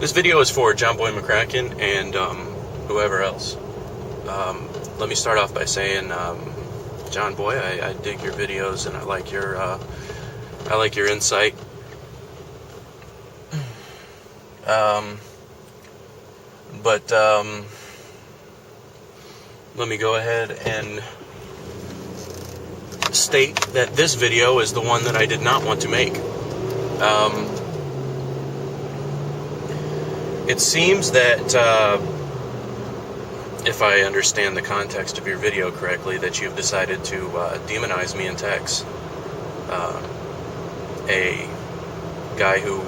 This video is for John Boy McCraken and whoever else. Let me start off by saying, John Boy, I dig your videos and I like your insight. But let me go ahead and state that this video is the one that I did not want to make. It seems that, if I understand the context of your video correctly, that you've decided to demonize me in text. A guy who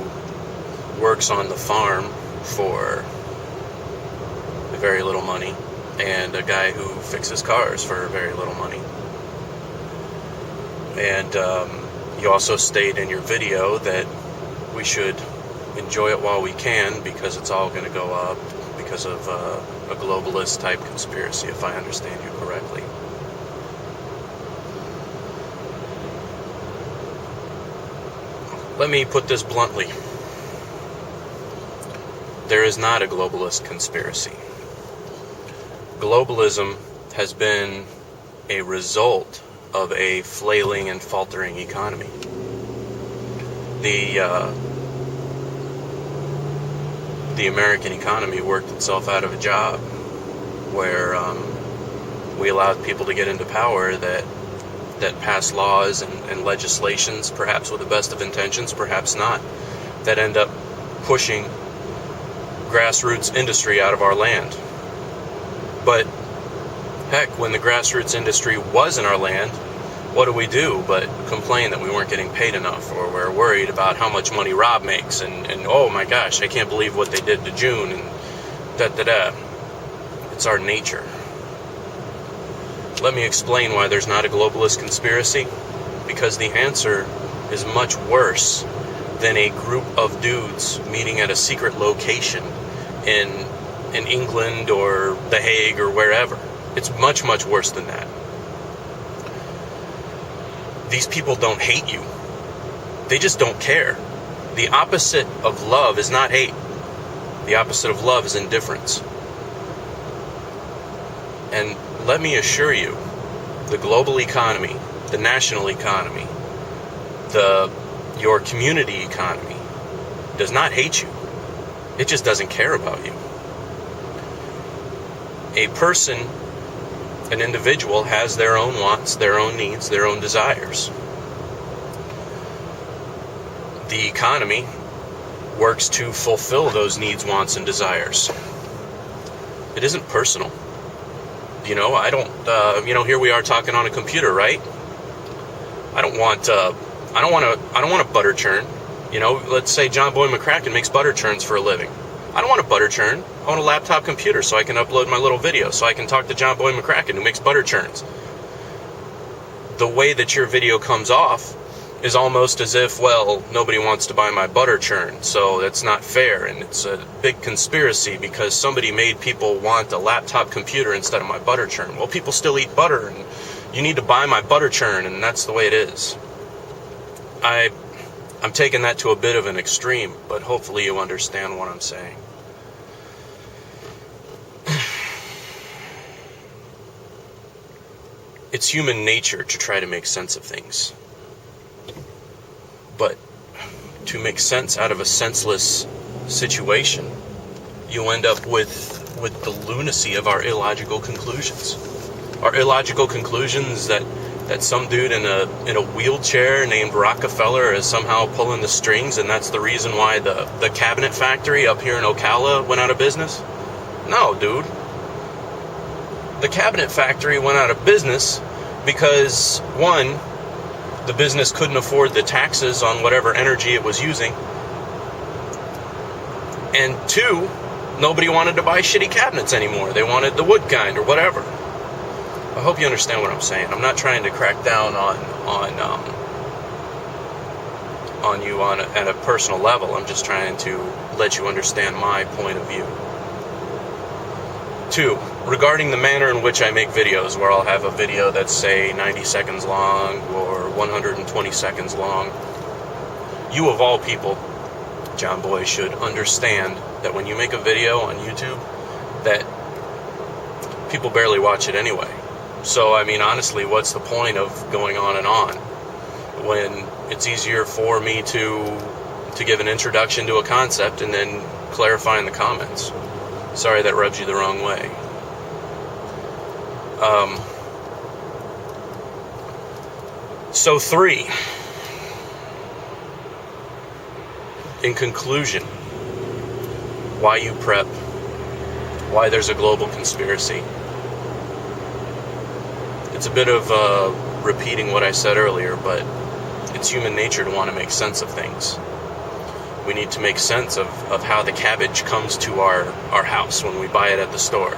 works on the farm for very little money, and a guy who fixes cars for very little money. And you also state in your video that we should enjoy it while we can because it's all going to go up because of a globalist type conspiracy, if I understand you correctly. Let me put this bluntly. There is not a globalist conspiracy. Globalism has been a result of a flailing and faltering economy. The American economy worked itself out of a job where we allowed people to get into power that pass laws and legislations, perhaps with the best of intentions, perhaps not, that end up pushing grassroots industry out of our land. But heck, when the grassroots industry was in our land, what do but complain that we weren't getting paid enough, or we're worried about how much money Rob makes, and oh my gosh, I can't believe what they did to June, and da-da-da. It's our nature. Let me explain why there's not a globalist conspiracy. Because the answer is much worse than a group of dudes meeting at a secret location in England or The Hague or wherever. It's much, much worse than that. These people don't hate you. They just don't care. The opposite of love is not hate. The opposite of love is indifference. And let me assure you, the global economy, the national economy, your community economy does not hate you. It just doesn't care about you. A person, an individual, has their own wants, their own needs, their own desires. The economy works to fulfill those needs, wants, and desires. It isn't personal. I don't, here we are talking on a computer, right? I don't want a butter churn. Let's say John Boy McCraken makes butter churns for a living. I don't want a butter churn. I want a laptop computer so I can upload my little video, so I can talk to John Boy McCraken who makes butter churns. The way that your video comes off is almost as if, well, nobody wants to buy my butter churn, so that's not fair, and it's a big conspiracy because somebody made people want a laptop computer instead of my butter churn. Well, people still eat butter, and you need to buy my butter churn, and that's the way it is. I'm taking that to a bit of an extreme, but hopefully you understand what I'm saying. It's human nature to try to make sense of things. But to make sense out of a senseless situation, you end up with the lunacy of our illogical conclusions. Our illogical conclusions that some dude in a wheelchair named Rockefeller is somehow pulling the strings, and that's the reason why the cabinet factory up here in Ocala went out of business? No, dude. The cabinet factory went out of business because, one, the business couldn't afford the taxes on whatever energy it was using, and two, nobody wanted to buy shitty cabinets anymore. They wanted the wood kind or whatever. I hope you understand what I'm saying. I'm not trying to crack down on you at a personal level. I'm just trying to let you understand my point of view. Two, regarding the manner in which I make videos, where I'll have a video that's, say, 90 seconds long or 120 seconds long, you of all people John Boy should understand that when you make a video on YouTube, that people barely watch it anyway. So, I mean, honestly, what's the point of going on and on when it's easier for me to give an introduction to a concept and then clarify in the comments? Sorry that rubs you the wrong way. So 3. In conclusion, why you prep, why there's a global conspiracy. It's a bit of repeating what I said earlier, but it's human nature to want to make sense of things. We need to make sense of how the cabbage comes to our house when we buy it at the store.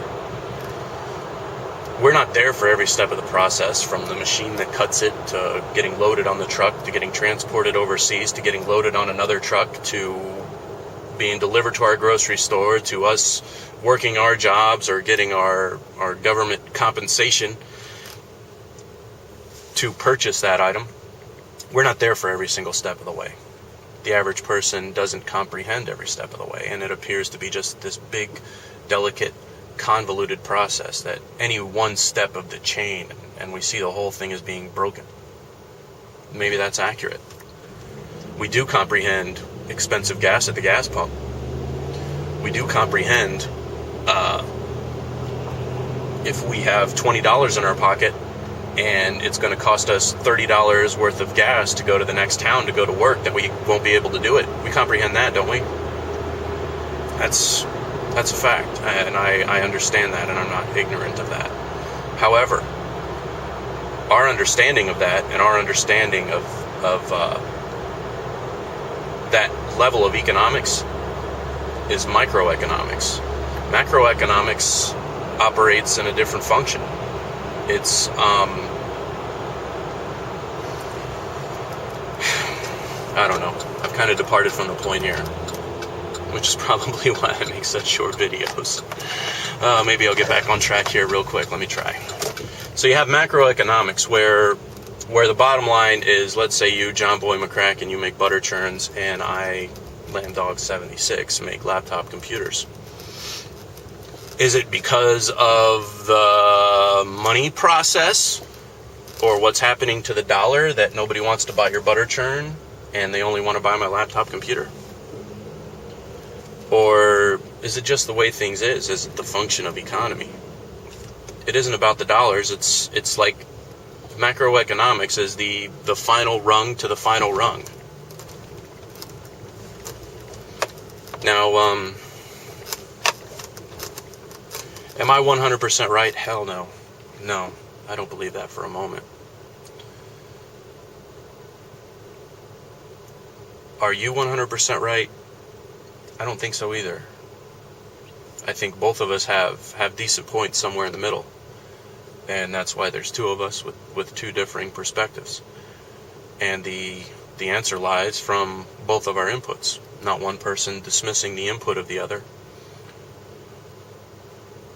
We're not there for every step of the process, from the machine that cuts it, to getting loaded on the truck, to getting transported overseas, to getting loaded on another truck, to being delivered to our grocery store, to us working our jobs or getting our government compensation to purchase that item. We're not there for every single step of the way. The average person doesn't comprehend every step of the way, and it appears to be just this big, delicate, convoluted process that any one step of the chain, and we see the whole thing as being broken. Maybe that's accurate. We do comprehend expensive gas at the gas pump. We do comprehend if we have $20 in our pocket and it's going to cost us $30 worth of gas to go to the next town to go to work, that we won't be able to do it. We comprehend that, don't we? That's a fact, and I understand that, and I'm not ignorant of that. However, our understanding of that and our understanding of that level of economics is microeconomics. Macroeconomics operates in a different function. It's I don't know. I've kind of departed from the point here, which is probably why I make such short videos. Maybe I'll get back on track here real quick. Let me try. So you have macroeconomics, where the bottom line is, let's say you, John Boy McCraken, you make butter churns, and I, Lamdog76, make laptop computers. Is it because of the money process or what's happening to the dollar that nobody wants to buy your butter churn and they only want to buy my laptop computer? Or is it just the way things is? Is it the function of economy? It isn't about the dollars. It's like macroeconomics is the final rung to the final rung. Now, am I 100% right? Hell no. No, I don't believe that for a moment. Are you 100% right? I don't think so either. I think both of us have decent points somewhere in the middle. And that's why there's two of us with two differing perspectives. And the answer lies from both of our inputs, not one person dismissing the input of the other.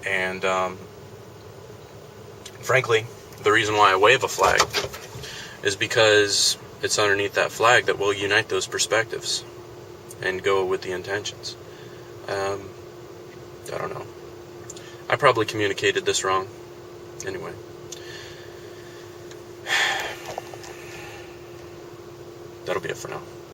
And frankly, the reason why I wave a flag is because it's underneath that flag that will unite those perspectives and go with the intentions. I don't know. I probably communicated this wrong. Anyway. That'll be it for now.